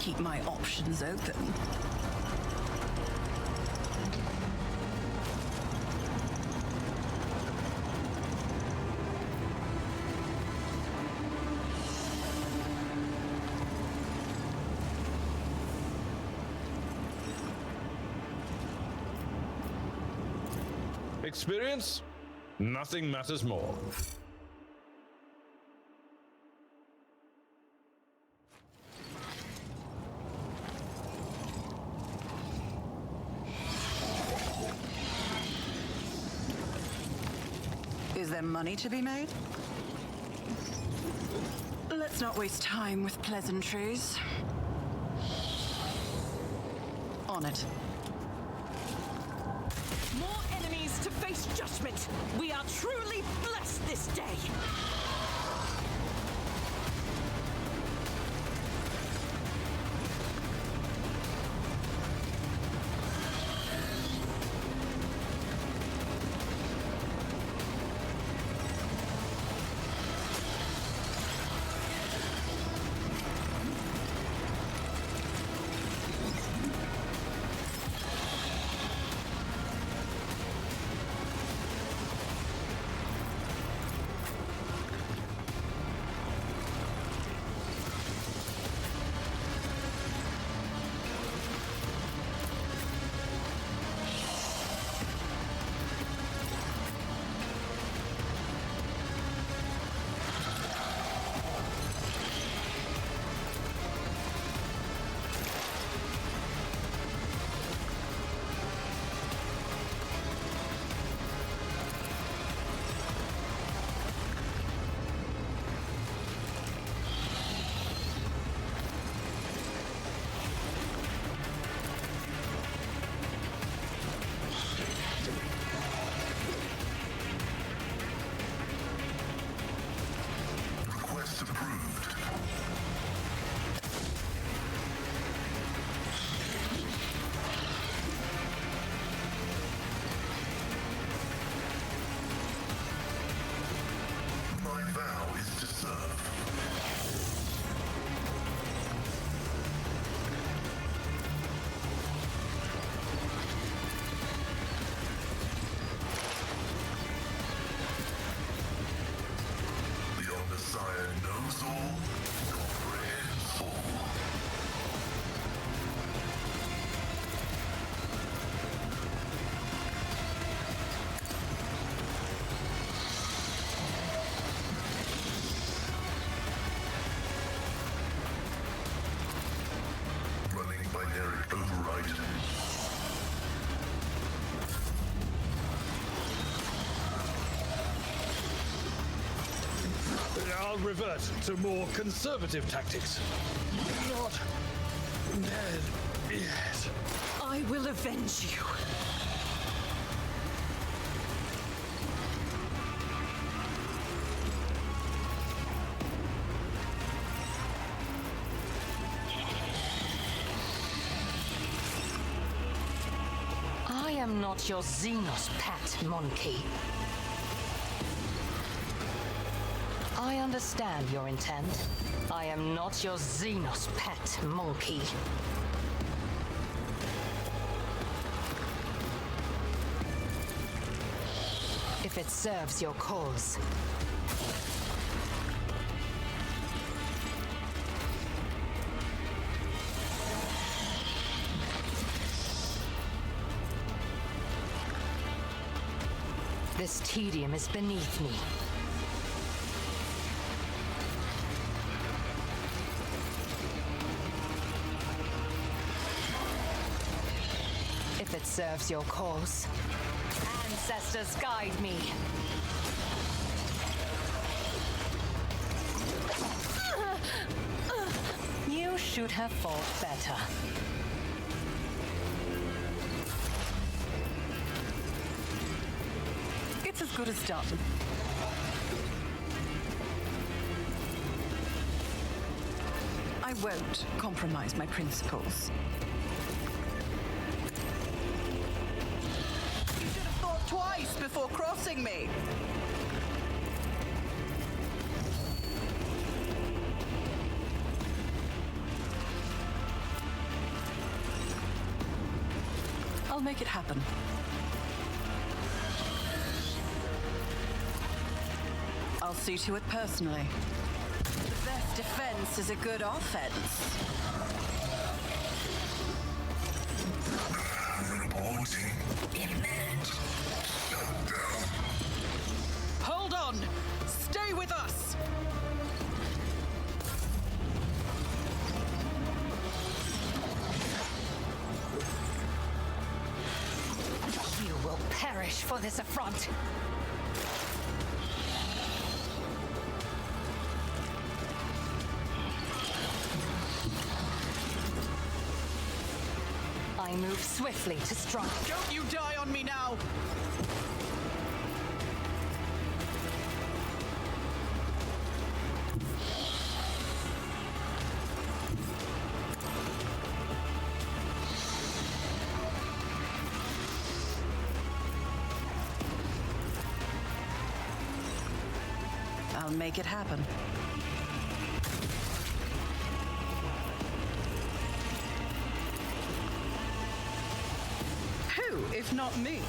keep my options open. Experience? Nothing matters more. Is there money to be made? Let's not waste time with pleasantries. On it. More enemies to face judgment. We are truly blessed this day. I'll revert to more conservative tactics. Not dead yet. I will avenge you. I am not your Xenos pet, monkey. I understand your intent. I am not your Xenos pet, monkey. If it serves your cause. This tedium is beneath me. If it serves your cause. Ancestors guide me. You should have fought better. It's as good as done. I won't compromise my principles. You should have thought twice before crossing me. I'll make it happen. I'll see to it personally. The best defense is a good offense. Reporting imminent shutdown. Hold on! Stay with us! You will perish for this affront. I move swiftly to strike. Don't you die on me now! I'll make it happen. Who, if not me?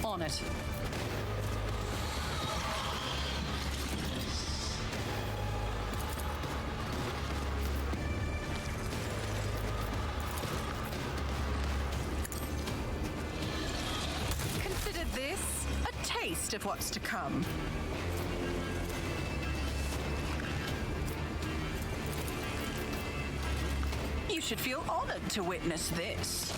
On it. Consider this a taste of what's to come. You should feel honored to witness this.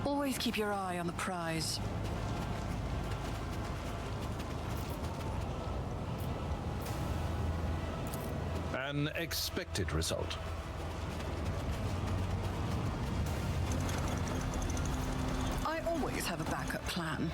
Always keep your eye on the prize. An expected result. I always have a backup plan.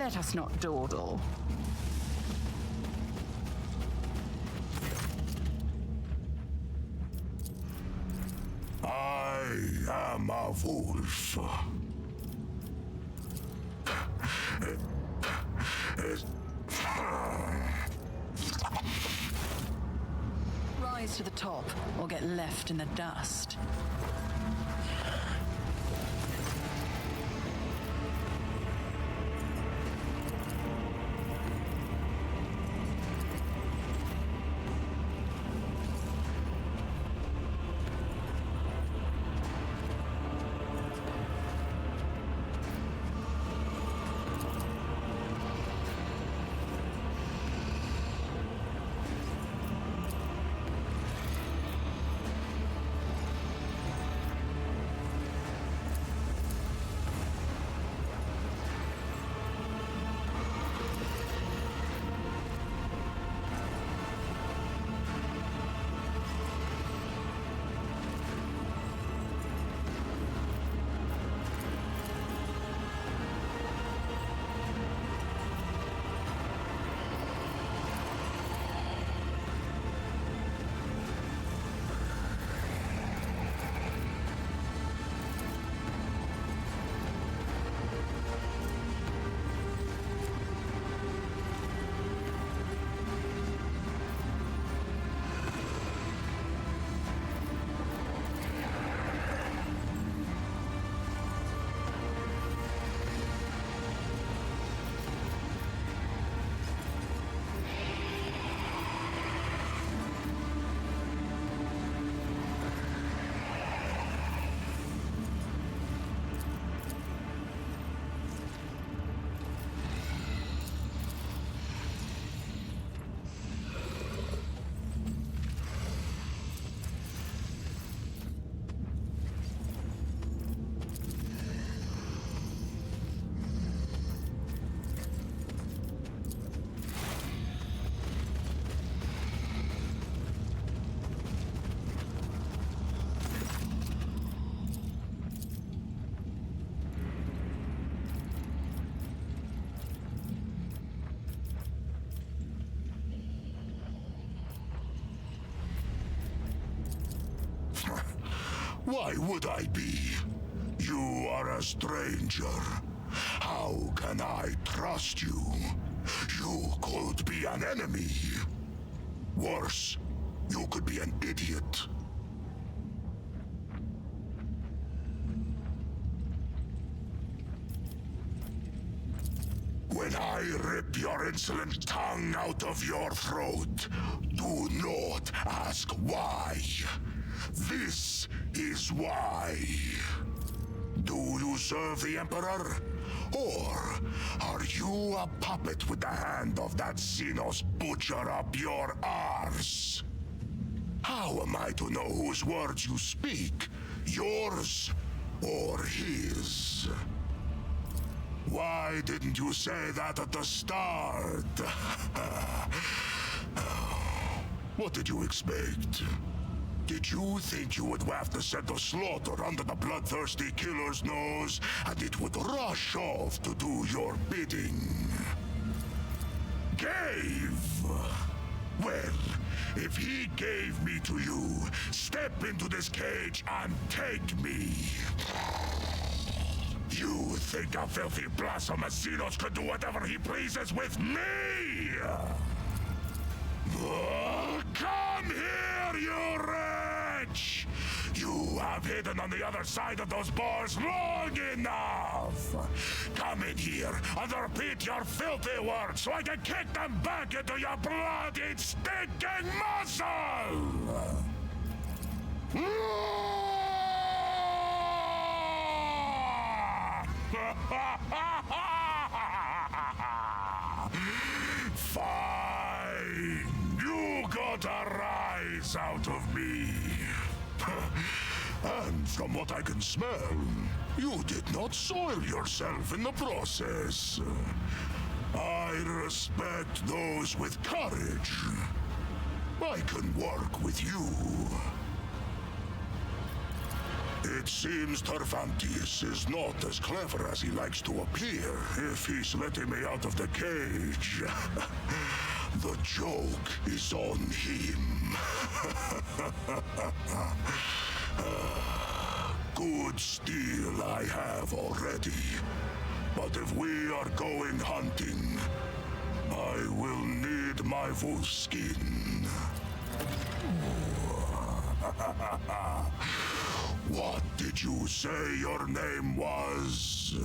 Let us not dawdle. I am a wolf. Rise to the top or get left in the dust. Why would I be? You are a stranger. How can I trust you? You could be an enemy. Worse, you could be an idiot. When I rip your insolent tongue out of your throat, do not ask why. This is why. Do you serve the Emperor? Or are you a puppet with the hand of that Xenos butcher up your arse? How am I to know whose words you speak? Yours or his? Why didn't you say that at the start? What did you expect? Did you think you would waft the scent of slaughter under the bloodthirsty killer's nose, and it would rush off to do your bidding? Gave? Well, if he gave me to you, step into this cage and take me. You think a filthy blasphemous Xenos could do whatever he pleases with me? Come here, you wretch! You have hidden on the other side of those bars long enough! Come in here and repeat your filthy words so I can kick them back into your bloody, stinking muscle! Fine! You got a rise out of me! And from what I can smell, you did not soil yourself in the process. I respect those with courage. I can work with you. It seems Tervantius is not as clever as he likes to appear if he's letting me out of the cage. The joke is on him. Good steel I have already. But if we are going hunting, I will need my wolf skin. What did you say your name was?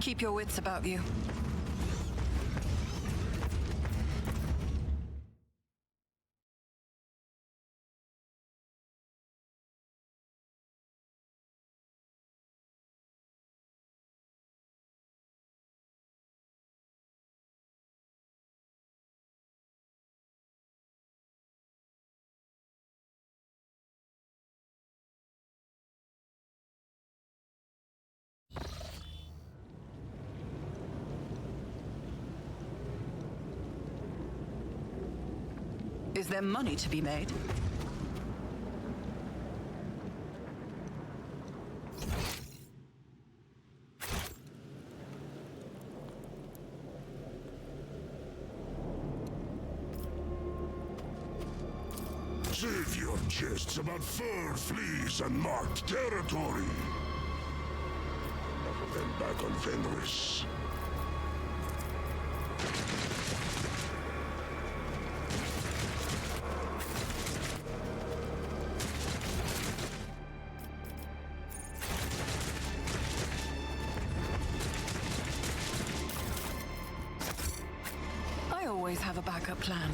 Keep your wits about you. Is there money to be made? Save your jests about fur, fleas, and marked territory. Enough of them back on Fenris. I always have a backup plan.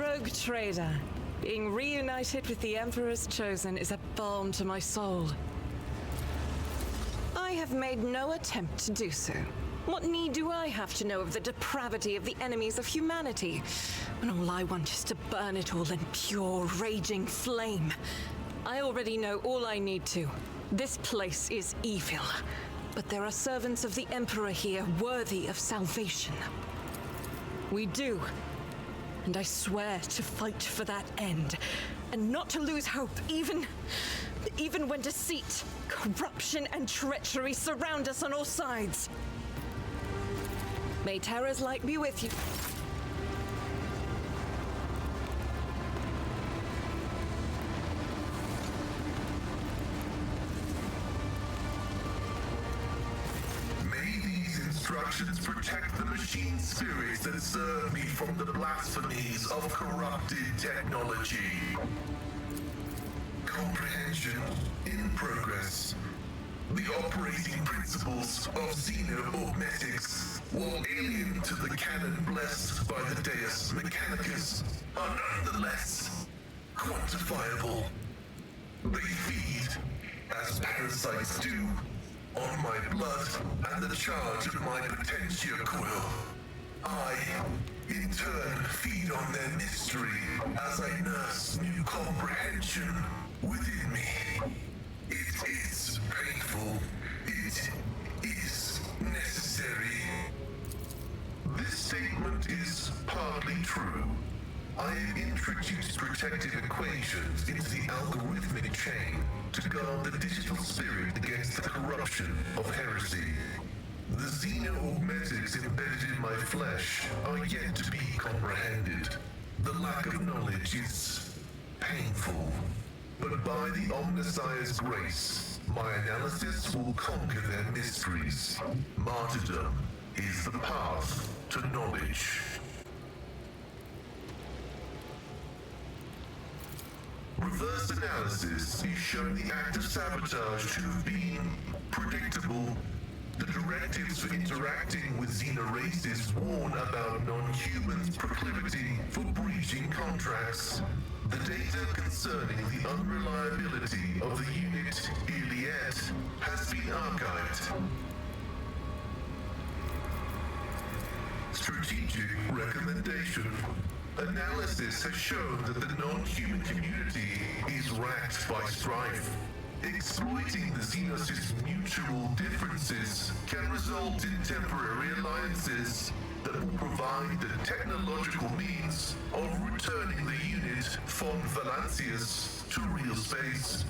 rogue trader. Being reunited with the Emperor's Chosen is a balm to my soul. I have made no attempt to do so. What need do I have to know of the depravity of the enemies of humanity, when all I want is to burn it all in pure, raging flame? I already know all I need to. This place is evil, but there are servants of the Emperor here worthy of salvation. We do, and I swear to fight for that end, and not to lose hope, even when deceit, corruption, and treachery surround us on all sides. May Terra's light be with you. May these instructions protect the machine spirits that serve me from the blasphemies of corrupted technology. Comprehension in progress. The operating principles of xenoaugmetics, while alien to the canon blessed by the Deus Mechanicus, are nonetheless quantifiable. They feed, as parasites do, on my blood and the charge of my potentia coil. I, in turn, feed on their mystery as I nurse new comprehension within me. It is painful. It is necessary. This statement is partly true. I have introduced protective equations into the algorithmic chain to guard the digital spirit against the corruption of heresy. The xenoaugmetics embedded in my flesh are yet to be comprehended. The lack of knowledge is painful. But by the Omnissiah's grace, my analysis will conquer their mysteries. Martyrdom is the path to knowledge. Reverse analysis is showing the act of sabotage to have been predictable. The directives for interacting with xenoraces warn about non-humans' proclivity for breaching contracts. The data concerning the unreliability of the unit Iliad has been archived. Strategic recommendation. Analysis has shown that the non-human community is racked by strife. Exploiting the Xenos' mutual differences can result in temporary alliances that will provide the technological means of returning the unit von Valancius to real space.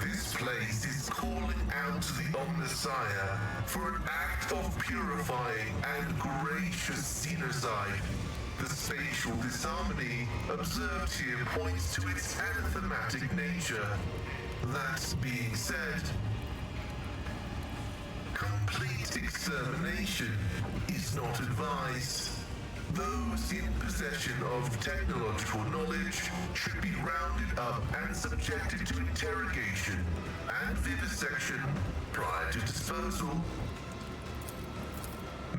This place is calling out to the Omnissiah for an act of purifying and gracious xenocide. The spatial disharmony observed here points to its anathematic nature. That being said, complete extermination is not advised. Those in possession of technological knowledge should be rounded up and subjected to interrogation and vivisection prior to disposal.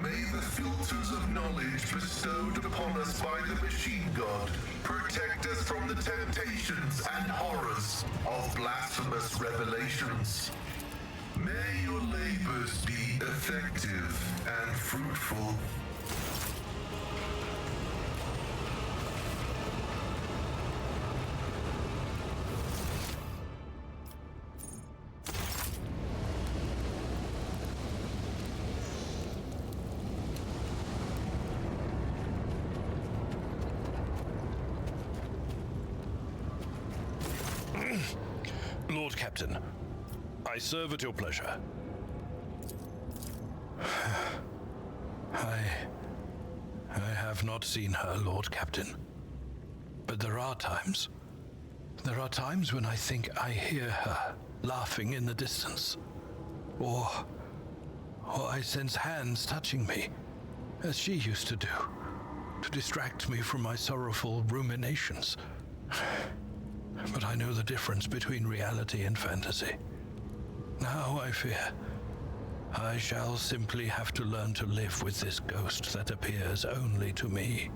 May the filters of knowledge bestowed upon us by the machine god protect us from the temptations and horrors of blasphemous revelations. May your labors be effective and fruitful. Lord Captain, I serve at your pleasure. I have not seen her, Lord Captain. But there are times when I think I hear her laughing in the distance. Or I sense hands touching me, as she used to do, to distract me from my sorrowful ruminations. But I know the difference between reality and fantasy. Now I fear I shall simply have to learn to live with this ghost that appears only to me.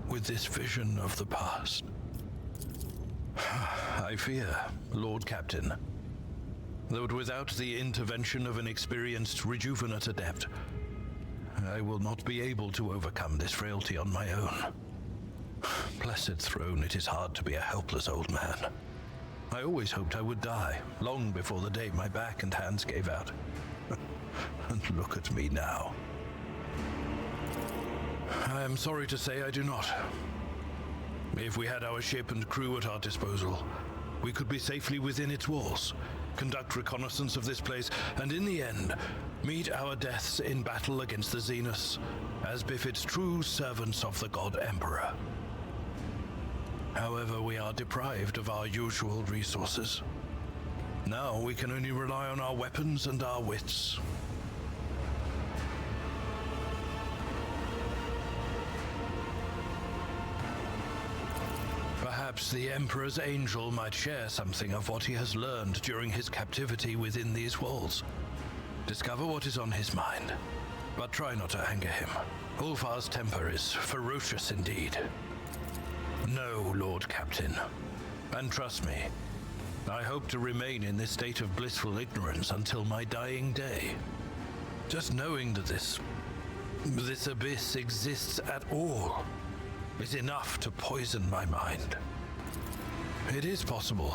With this vision of the past. I fear, Lord Captain, that without the intervention of an experienced rejuvenate adept, I will not be able to overcome this frailty on my own. Blessed throne, it is hard to be a helpless old man. I always hoped I would die, long before the day my back and hands gave out. And look at me now. I am sorry to say I do not. If we had our ship and crew at our disposal, we could be safely within its walls, conduct reconnaissance of this place, and in the end, meet our deaths in battle against the Xenos, as befits true servants of the God Emperor. However, we are deprived of our usual resources. Now we can only rely on our weapons and our wits. Perhaps the Emperor's angel might share something of what he has learned during his captivity within these walls. Discover what is on his mind, but try not to anger him. Ulfar's temper is ferocious indeed. No, Lord Captain, and trust me, I hope to remain in this state of blissful ignorance until my dying day. Just knowing that this abyss exists at all is enough to poison my mind. It is possible.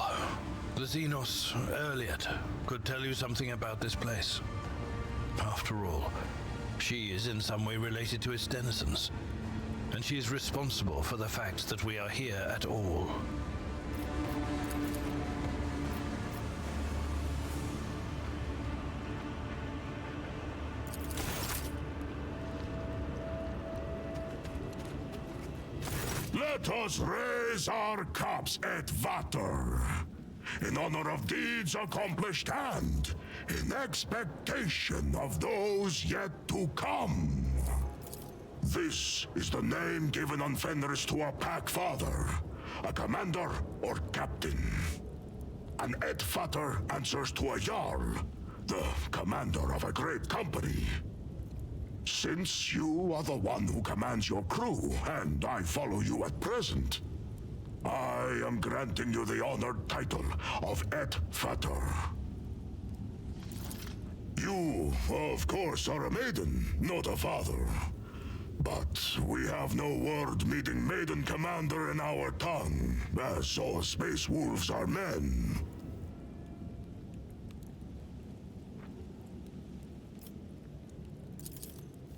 The Xenos, Erliot, could tell you something about this place. After all, she is in some way related to its denizens, and she is responsible for the fact that we are here at all. Let us raise our cups et Vater, in honor of deeds accomplished and in expectation of those yet to come. This is the name given on Fenris to a pack father, a commander or captain. An et Vater answers to a Jarl, the commander of a great company. Since you are the one who commands your crew, and I follow you at present, I am granting you the honored title of et Vater. You, of course, are a maiden, not a father. But we have no word meeting maiden commander in our tongue, as all space wolves are men.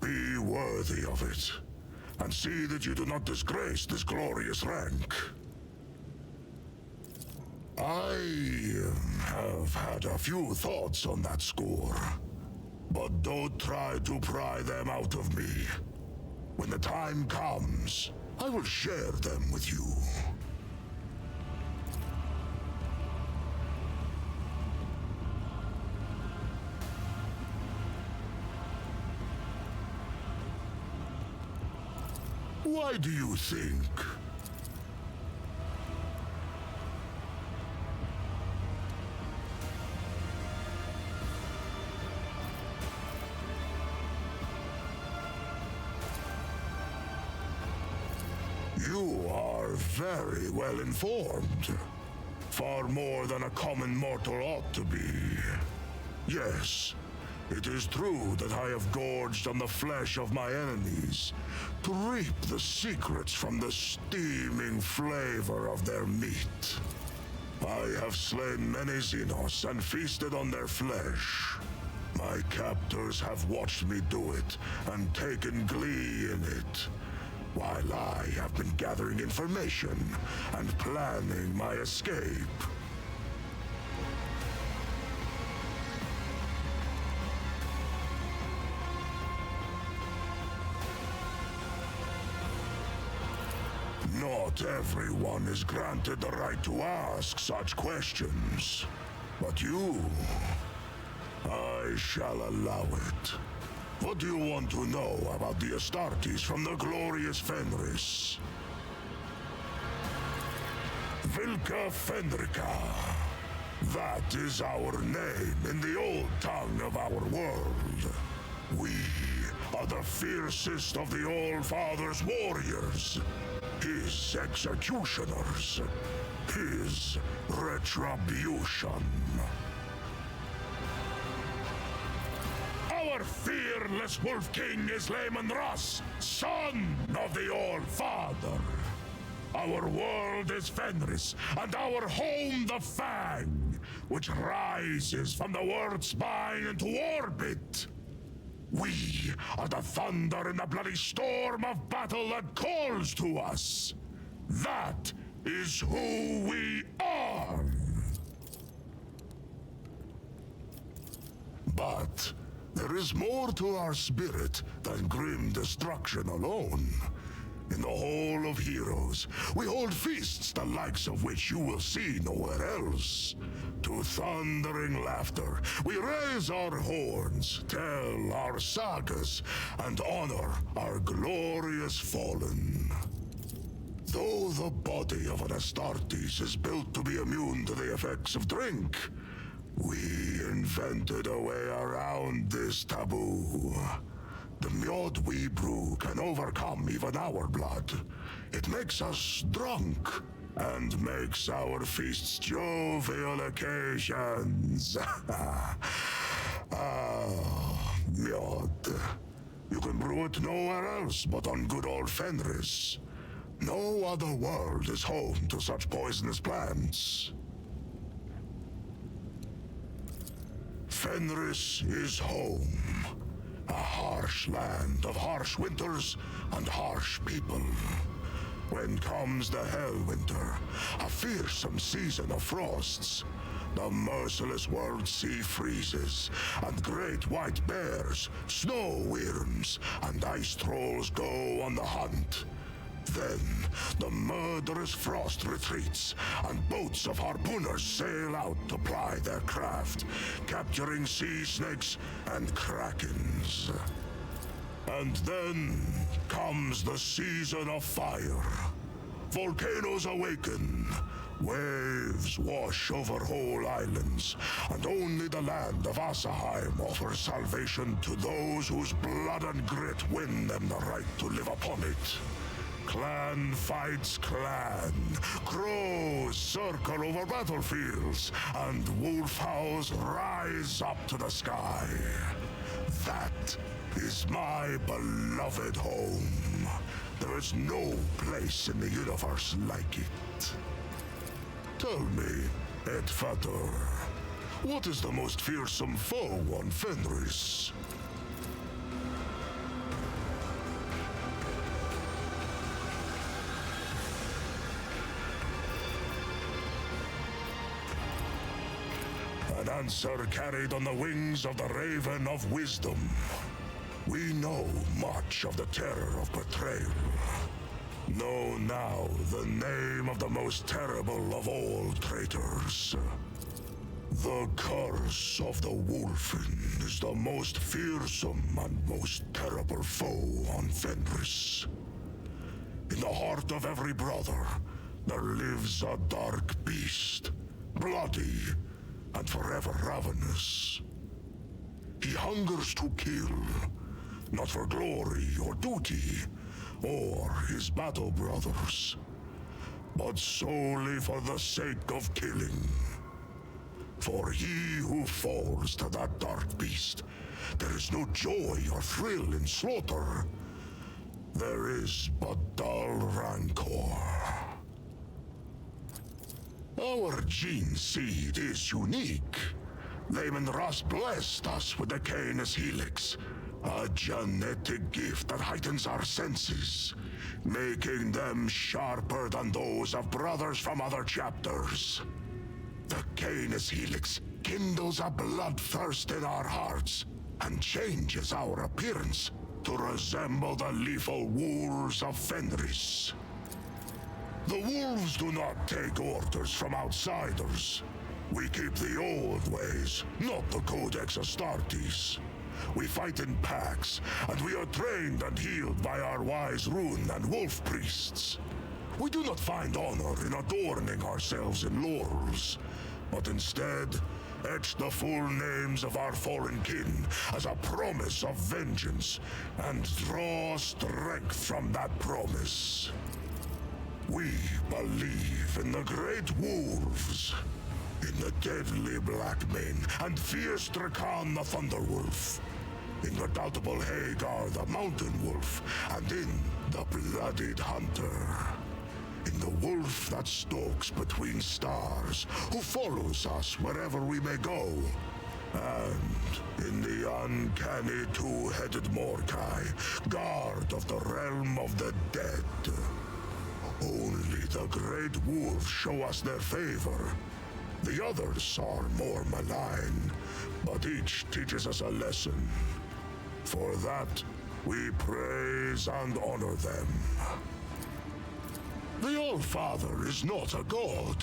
Be worthy of it, and see that you do not disgrace this glorious rank. I have had a few thoughts on that score, but don't try to pry them out of me. When the time comes, I will share them with you. Why do you think? You are very well informed. Far more than a common mortal ought to be. Yes, it is true that I have gorged on the flesh of my enemies to reap the secrets from the steaming flavor of their meat. I have slain many Xenos and feasted on their flesh. My captors have watched me do it and taken glee in it, while I have been gathering information and planning my escape. Not everyone is granted the right to ask such questions, but you, I shall allow it. What do you want to know about the Astartes from the glorious Fenris? Vilka Fenrica. That is our name in the old tongue of our world. We are the fiercest of the All-Father's warriors, his executioners, his retribution. Our fearless Wolf King is Lehman Russ, son of the All-Father. Our world is Fenris, and our home the Fang, which rises from the world's spine into orbit. We are the thunder in the bloody storm of battle that calls to us. That is who we are. But there is more to our spirit than grim destruction alone. In the Hall of Heroes, we hold feasts the likes of which you will see nowhere else. To thundering laughter, we raise our horns, tell our sagas, and honor our glorious fallen. Though the body of an Astartes is built to be immune to the effects of drink, we invented a way around this taboo. The mead we brew can overcome even our blood. It makes us drunk and makes our feasts jovial occasions. Mead. You can brew it nowhere else but on good old Fenris. No other world is home to such poisonous plants. Fenris is home. A harsh land of harsh winters and harsh people. When comes the Hellwinter, a fearsome season of frosts, the merciless world sea freezes, and great white bears, snow wyrms, and ice trolls go on the hunt. Then the murderous frost retreats, and boats of harpooners sail out to ply their craft, capturing sea snakes and krakens. And then comes the season of fire. Volcanoes awaken, waves wash over whole islands, and only the land of Asaheim offers salvation to those whose blood and grit win them the right to live upon it. Clan fights clan, crows circle over battlefields, and wolf howls rise up to the sky. That is my beloved home. There is no place in the universe like it. Tell me, Edfater, what is the most fearsome foe on Fenris? An answer carried on the wings of the Raven of Wisdom. We know much of the terror of betrayal. Know now the name of the most terrible of all traitors. The curse of the Wolfen is the most fearsome and most terrible foe on Fenris. In the heart of every brother, there lives a dark beast, bloody and forever ravenous. He hungers to kill, not for glory or duty, or his battle brothers, but solely for the sake of killing. For he who falls to that dark beast, there is no joy or thrill in slaughter. There is but dull rancor. Our gene seed is unique. Lehman Russ blessed us with the Canis Helix, a genetic gift that heightens our senses, making them sharper than those of brothers from other chapters. The Canis Helix kindles a bloodthirst in our hearts and changes our appearance to resemble the lethal wolves of Fenris. The wolves do not take orders from outsiders. We keep the old ways, not the Codex Astartes. We fight in packs, and we are trained and healed by our wise rune and wolf priests. We do not find honor in adorning ourselves in laurels. but instead etch the full names of our fallen kin as a promise of vengeance, and draw strength from that promise. We believe in the great wolves, in the deadly Blackmane and fierce Drakan the Thunderwolf, in redoubtable Hagar the Mountain Wolf, and in the Blooded Hunter. In the wolf that stalks between stars, who follows us wherever we may go. And in the uncanny two-headed Mordkai, guard of the realm of the dead. Only the great wolves show us their favor. The others are more malign, but each teaches us a lesson. For that, we praise and honor them. The All-Father is not a god.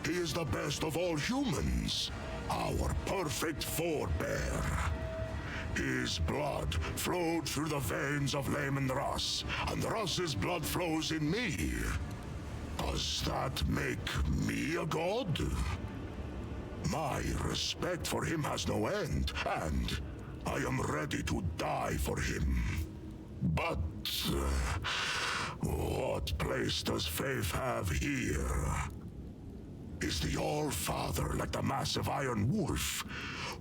He is the best of all humans, our perfect forebear. His blood flowed through the veins of Lehman Russ, and Russ's blood flows in me. Does that make me a god? My respect for him has no end, and I am ready to die for him. But what place does faith have here? Is the All-Father like the massive iron wolf,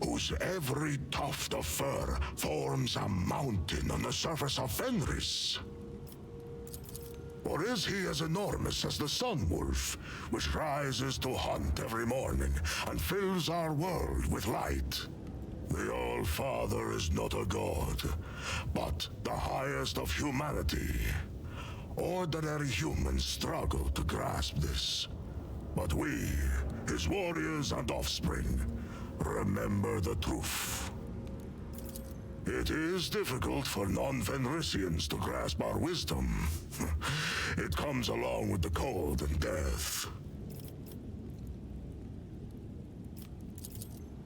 whose every tuft of fur forms a mountain on the surface of Fenris? Or is he as enormous as the Sun Wolf, which rises to hunt every morning and fills our world with light? The All-Father is not a god, but the highest of humanity. Ordinary humans struggle to grasp this. But we, his warriors and offspring, remember the truth. It is difficult for non-Fenrisians to grasp our wisdom. It comes along with the cold and death.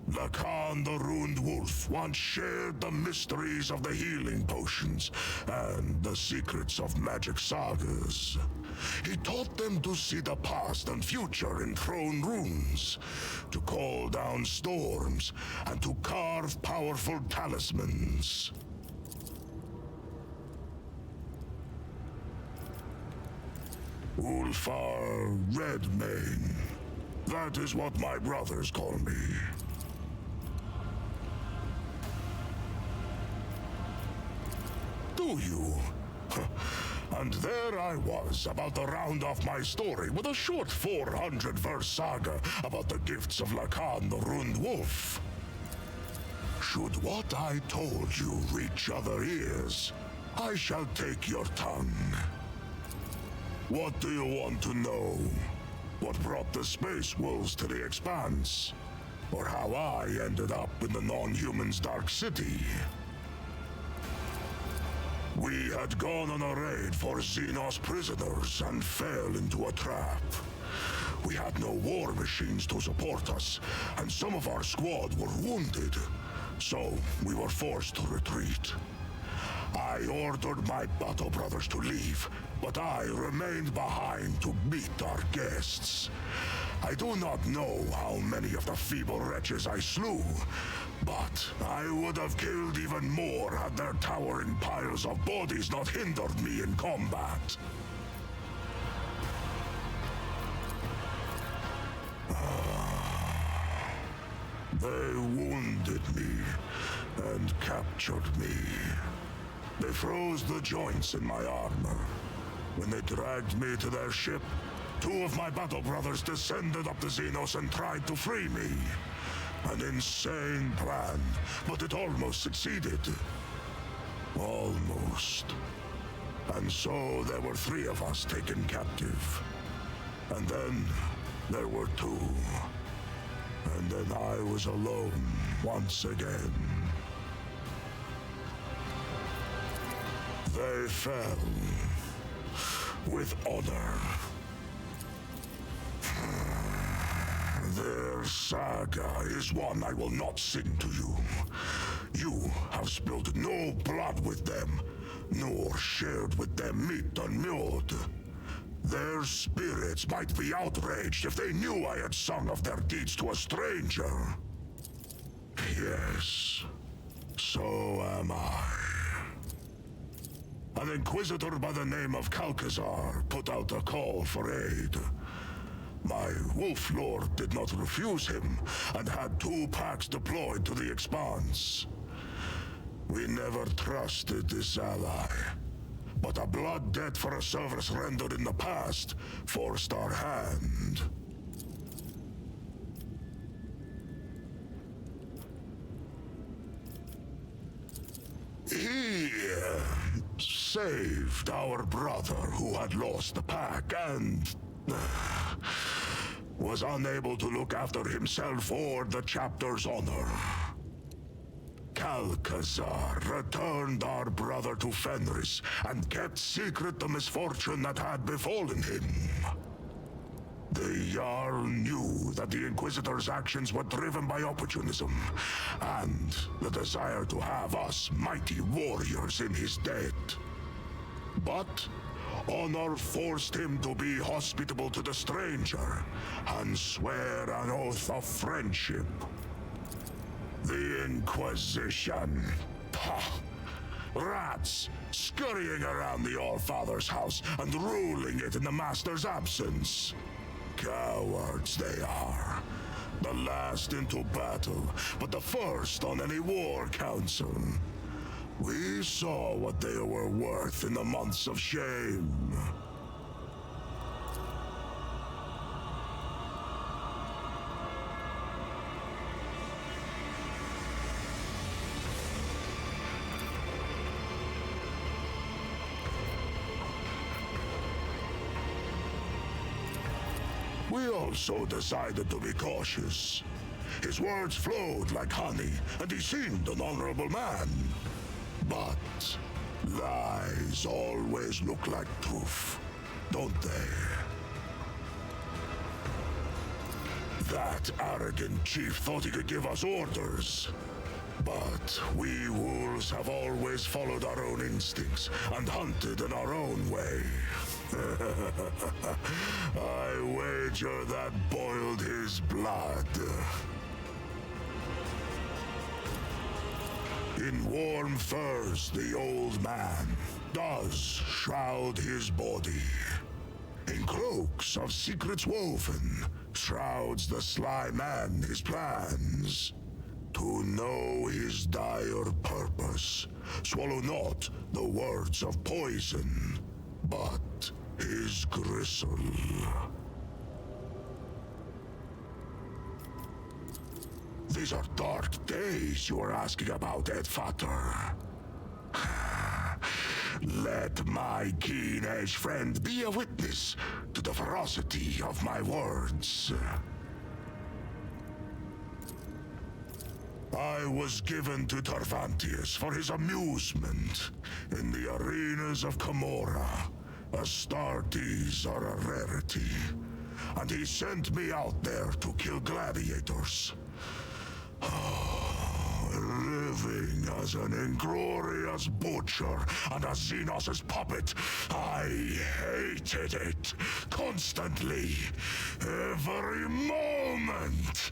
Lacan the Ruined Wolf once shared the mysteries of the healing potions and the secrets of magic sagas. He taught them to see the past and future in throne runes, to call down storms, and to carve powerful talismans. Ulfar Redmane. That is what my brothers call me. Do you? And there I was, about to round off my story with a short 400-verse saga about the gifts of Lacan the Ruined Wolf. Should what I told you reach other ears, I shall take your tongue. What do you want to know? What brought the Space Wolves to the Expanse? Or how I ended up in the non-human's Dark City? We had gone on a raid for Xenos prisoners and fell into a trap. We had no war machines to support us, and some of our squad were wounded, so we were forced to retreat. I ordered my battle brothers to leave, but I remained behind to meet our guests. I do not know how many of the feeble wretches I slew, but I would have killed even more had their towering piles of bodies not hindered me in combat. They wounded me and captured me. They froze the joints in my armor. When they dragged me to their ship, 2 of my battle brothers descended up the Xenos and tried to free me. An insane plan, but it almost succeeded. Almost. And so there were 3 of us taken captive. And then there were 2. And then I was alone once again. They fell with honor. Their saga is one I will not sing to you. You have spilled no blood with them, nor shared with them meat and mead. Their Inquisitor's spirits might be outraged if they knew I had sung of their deeds to a stranger. Yes, so am I. An Inquisitor by the name of Calcazar put out a call for aid. My Wolf Lord did not refuse him, and had 2 packs deployed to the Expanse. We never trusted this ally, but a blood debt for a service rendered in the past forced our hand. He saved our brother who had lost the pack and was unable to look after himself or the chapter's honor. Calcazar returned our brother to Fenris and kept secret the misfortune that had befallen him. The Jarl knew that the Inquisitor's actions were driven by opportunism and the desire to have us mighty warriors in his debt. But honor forced him to be hospitable to the stranger and swear an oath of friendship. The Inquisition. Pah! Rats scurrying around the Allfather's house and ruling it in the Master's absence. Cowards they are. The last into battle, but the first on any war council. We saw what they were worth in the months of shame. We also decided to be cautious. His words flowed like honey, and he seemed an honorable man. But lies always look like truth, don't they? That arrogant chief thought he could give us orders. But we wolves have always followed our own instincts and hunted in our own way. I wager that boiled his blood. In warm furs, the old man does shroud his body. In cloaks of secrets woven, shrouds the sly man his plans. To know his dire purpose, swallow not the words of poison, but his gristle. These are dark days you are asking about, Edfater. Let my keen-edged friend be a witness to the ferocity of my words. I was given to Tarvantius for his amusement in the arenas of Camorra. Astartes are a rarity, and he sent me out there to kill gladiators. Living as an inglorious butcher and a Xenos' puppet, I hated it constantly, every moment.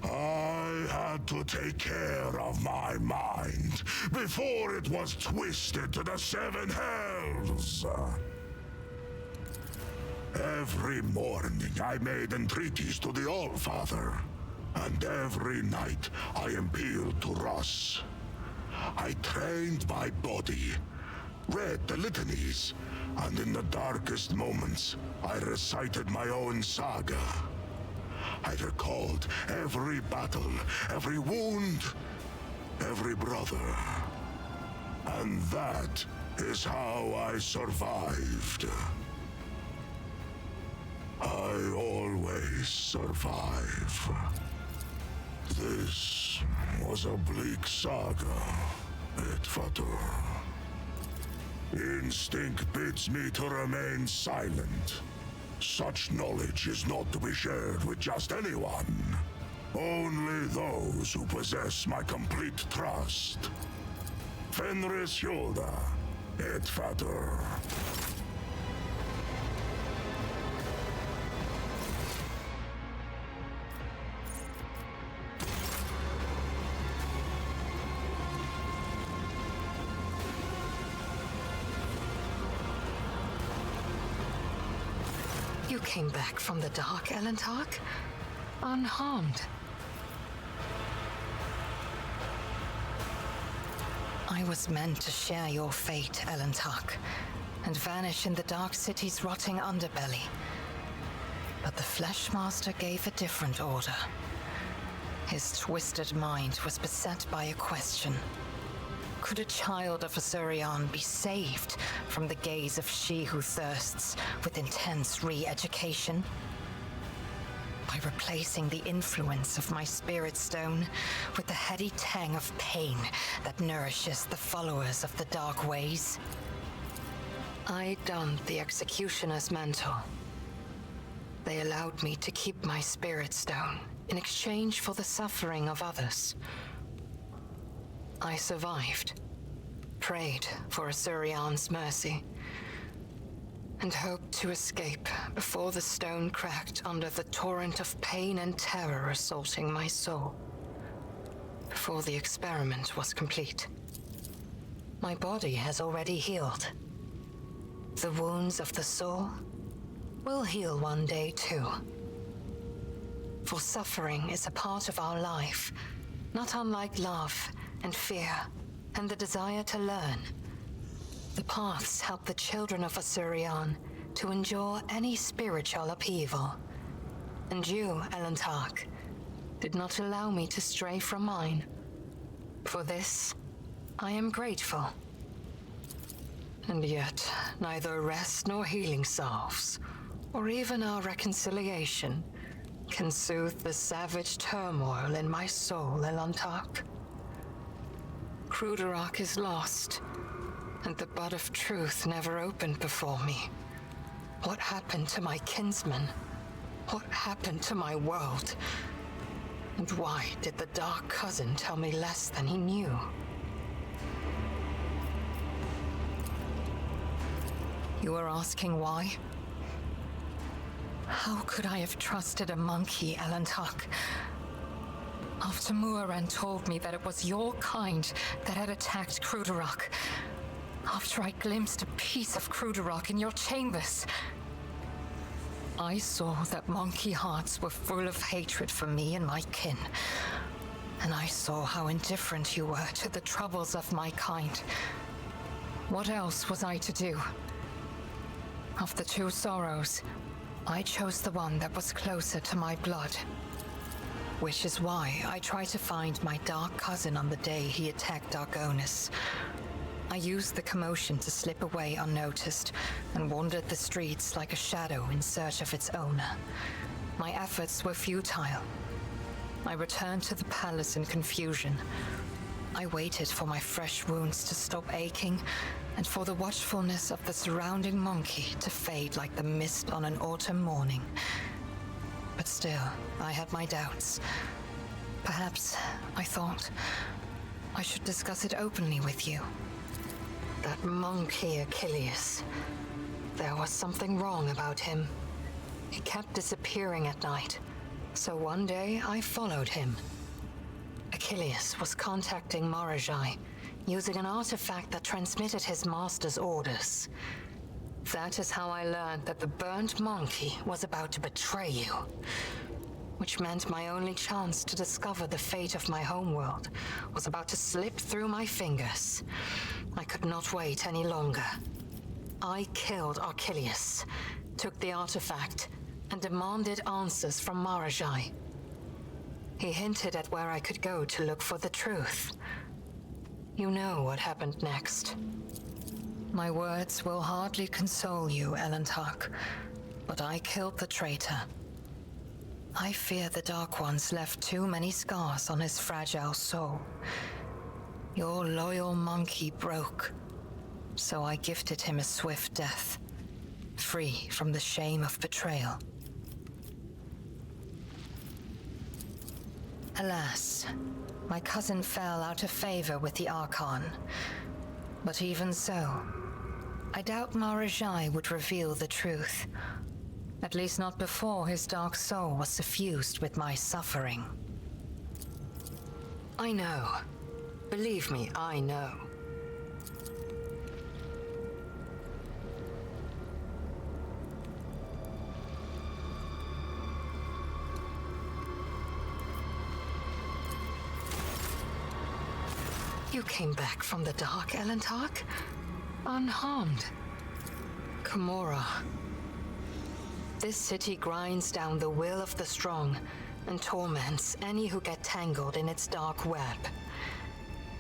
I had to take care of my mind before it was twisted to the 7 hells. Every morning I made entreaties to the Allfather, and every night I appealed to Russ. I trained my body, read the litanies, and in the darkest moments I recited my own saga. I recalled every battle, every wound, every brother. And that is how I survived. I always survive. This was a bleak saga, Edfater. Instinct bids me to remain silent. Such knowledge is not to be shared with just anyone. Only those who possess my complete trust. generous shoulder, et fatter. You came back from the dark, Elentark? Unharmed. I was meant to share your fate, Elentark, and vanish in the Dark City's rotting underbelly. But the Fleshmaster gave a different order. His twisted mind was beset by a question. Could a child of Asurion be saved from the gaze of she who thirsts with intense re-education? By replacing the influence of my spirit stone with the heady tang of pain that nourishes the followers of the dark ways? I donned the executioner's mantle. They allowed me to keep my spirit stone in exchange for the suffering of others. I survived, prayed for Asurion's mercy, and hoped to escape before the stone cracked under the torrent of pain and terror assaulting my soul. Before the experiment was complete. My body has already healed. The wounds of the soul will heal one day too. For suffering is a part of our life, not unlike love and fear, and the desire to learn. The paths help the children of Asurion to endure any spiritual upheaval. And you, Elentark, did not allow me to stray from mine. For this, I am grateful. And yet, neither rest nor healing salves, or even our reconciliation, can soothe the savage turmoil in my soul, Elentark. Kruderak is lost, and the bud of truth never opened before me. What happened to my kinsmen? What happened to my world? And why did the Dark Cousin tell me less than he knew? You are asking why? How could I have trusted a monkey, Elentark? After Muaran told me that it was your kind that had attacked Kruderak. After I glimpsed a piece of Kruderak in your chambers. I saw that monkey hearts were full of hatred for me and my kin. And I saw how indifferent you were to the troubles of my kind. What else was I to do? Of the two sorrows, I chose the one that was closer to my blood. Which is why I tried to find my dark cousin on the day he attacked Argonis. I used the commotion to slip away unnoticed and wandered the streets like a shadow in search of its owner. My efforts were futile. I returned to the palace in confusion. I waited for my fresh wounds to stop aching and for the watchfulness of the surrounding monkey to fade like the mist on an autumn morning. But still, I had my doubts. Perhaps, I thought, I should discuss it openly with you. That monkey Achilles. There was something wrong about him. He kept disappearing at night, so one day I followed him. Achilles was contacting Marajai, using an artifact that transmitted his master's orders. That is how I learned that the burnt monkey was about to betray you. Which meant my only chance to discover the fate of my homeworld was about to slip through my fingers. I could not wait any longer. I killed Achilles, took the artifact, and demanded answers from Marajai. He hinted at where I could go to look for the truth. You know what happened next. My words will hardly console you, Elentark, but I killed the traitor. I fear the Dark Ones left too many scars on his fragile soul. Your loyal monkey broke, so I gifted him a swift death, free from the shame of betrayal. Alas, my cousin fell out of favor with the Archon. But even so, I doubt Marajai would reveal the truth. At least not before his dark soul was suffused with my suffering. I know. Believe me, I know. You came back from the dark, Elentark? Unharmed. Kamora. This city grinds down the will of the strong and torments any who get tangled in its dark web.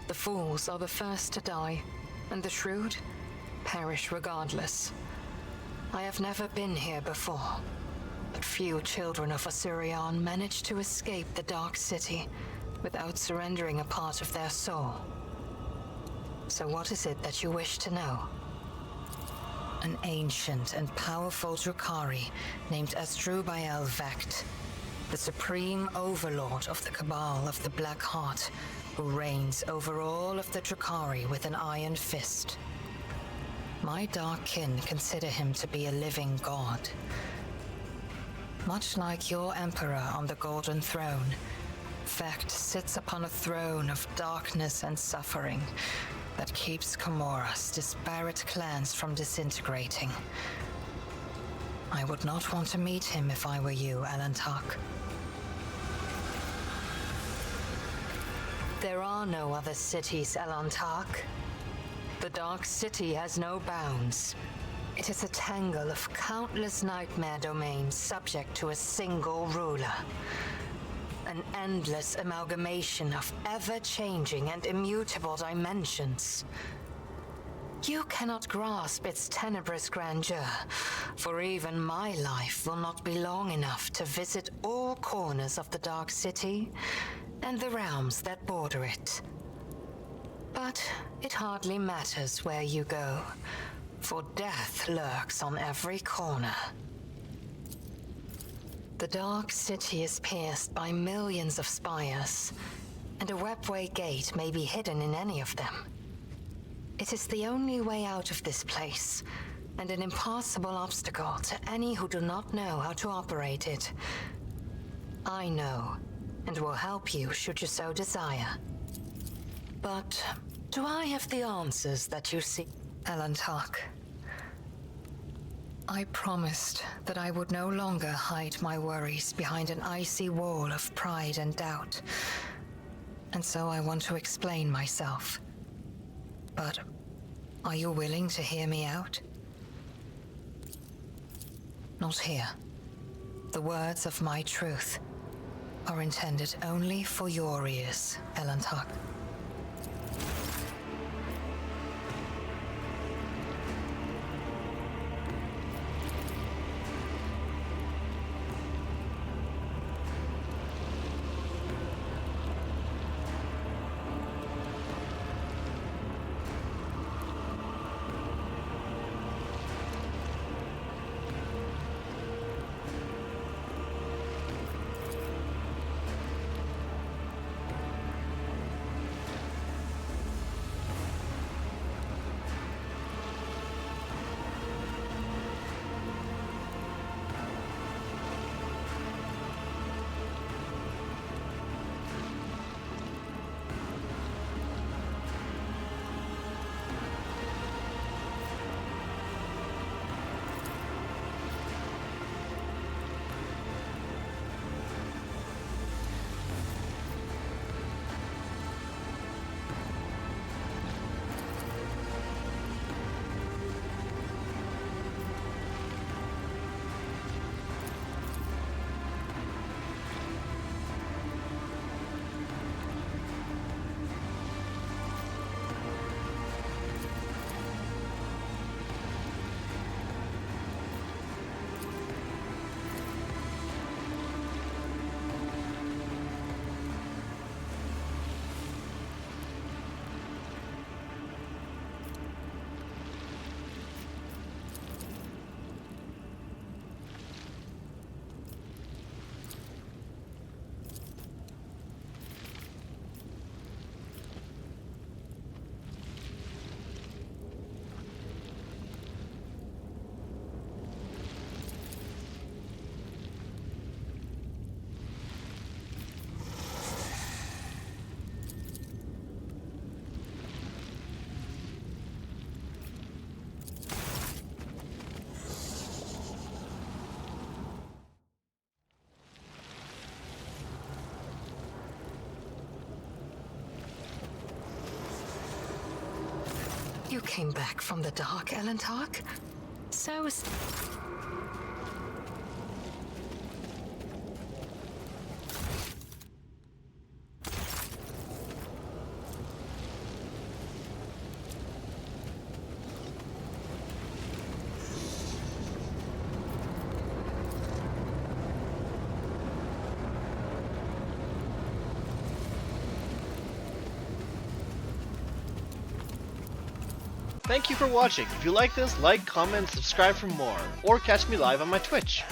The fools are the first to die, and the shrewd perish regardless. I have never been here before, but few children of Osirion manage to escape the dark city without surrendering a part of their soul. So what is it that you wish to know? An ancient and powerful Drukhari named Asdrubal Vecht, the supreme overlord of the Cabal of the Black Heart, who reigns over all of the Drukhari with an iron fist. My dark kin consider him to be a living god. Much like your emperor on the Golden Throne, Vecht sits upon a throne of darkness and suffering that keeps Comora's disparate clans from disintegrating. I would not want to meet him if I were you, Elentark. There are no other cities, Elentark. The Dark City has no bounds. It is a tangle of countless nightmare domains subject to a single ruler. An endless amalgamation of ever-changing and immutable dimensions. You cannot grasp its tenebrous grandeur, for even my life will not be long enough to visit all corners of the Dark City and the realms that border it. But it hardly matters where you go, for death lurks on every corner. The Dark City is pierced by millions of spires, and a webway gate may be hidden in any of them. It is the only way out of this place, and an impossible obstacle to any who do not know how to operate it. I know, and will help you should you so desire. But do I have the answers that you seek, Elentark? I promised that I would no longer hide my worries behind an icy wall of pride and doubt. And so I want to explain myself. But are you willing to hear me out? Not here. The words of my truth are intended only for your ears, Elentark. You came back from the dark, Elentark? So... Thank you for watching. If you like this, like, comment, and subscribe for more, or catch me live on my Twitch.